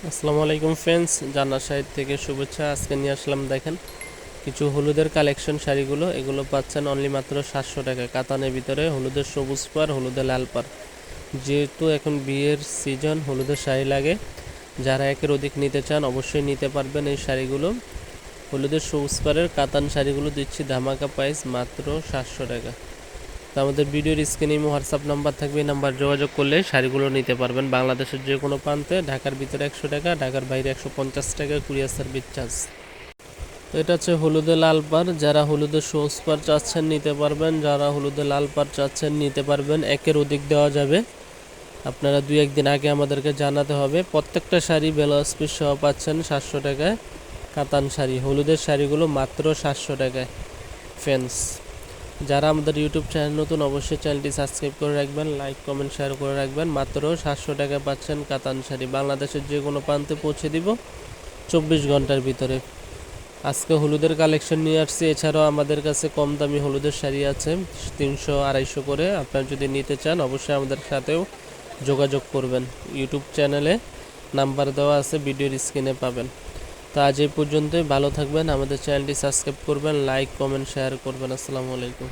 আসসালামু আলাইকুম ফ্রেন্ডস, জান্নাত সাইড থেকে শুভেচ্ছা। আজকে নিয়ে আসলাম দেখেন কিছু হলুদের কালেকশন শাড়িগুলো। এগুলো পাচ্ছেন অনলি মাত্র 700 টাকা। কাতানের ভিতরে হলুদের সবুজ পার, হলুদের লাল পার। যেহেতু এখন বিয়ের সিজন, হলুদের শাড়ি লাগে। যারা একের অধিক নিতে চান অবশ্যই নিতে পারবেন এই শাড়িগুলো। হলুদের সবুজ পারের কাতান শাড়িগুলো দিচ্ছি ধামাকা প্রাইস মাত্র 700 টাকা। তো আমাদের ভিডিওর স্ক্রিনে হোয়াটসঅ্যাপ নাম্বার থাকবে, এই নাম্বার যোগাযোগ করলে শাড়িগুলো নিতে পারবেন। বাংলাদেশের যে কোনো প্রান্তে, ঢাকার ভিতরে 100 টাকা, ঢাকার বাইরে 150 টাকা কুরিয়ার সার্ভিস চার্জ। তো এটা হচ্ছে হলুদে লাল পাড়। যারা হলুদের সবুজ পাড় চাচ্ছেন নিতে পারবেন, যারা হলুদে লাল পাড় চাচ্ছেন নিতে পারবেন। একের অধিক দেওয়া যাবে, আপনারা 2-1 দিন আগে আমাদেরকে জানাতে হবে। প্রত্যেকটা শাড়ি ব্লাউজ পিস সহ পাচ্ছেন 700 টাকায়। কাতান শাড়ি, হলুদের শাড়িগুলো মাত্র 700 টাকায় ফ্রেন্ডস। যারা আমাদের ইউটিউব চ্যানেল নতুন, অবশ্যই চ্যানেলটি সাবস্ক্রাইব করে রাখবেন, লাইক কমেন্ট শেয়ার করে রাখবেন। মাত্র 700 টাকা পাচ্ছেন কাতান শাড়ি। বাংলাদেশের যে কোনো প্রান্তে পৌঁছে দিব 24 ঘন্টার ভিতরে। আজকে হলুদের কালেকশন নিয়ে আসছি। এছাড়াও আমাদের কাছে কম দামি হলুদের শাড়ি আছে 300-250 করে। আপনারা যদি নিতে চান অবশ্যই আমাদের সাথেও যোগাযোগ করবেন। ইউটিউব চ্যানেলে নাম্বার দেওয়া আছে, ভিডিওর স্ক্রিনে পাবেন। তো আজ এই পর্যন্তই। ভালো থাকবেন, আমাদের চ্যানেলটি সাবস্ক্রাইব করবেন, লাইক কমেন্ট শেয়ার করবেন। আসসালামু আলাইকুম।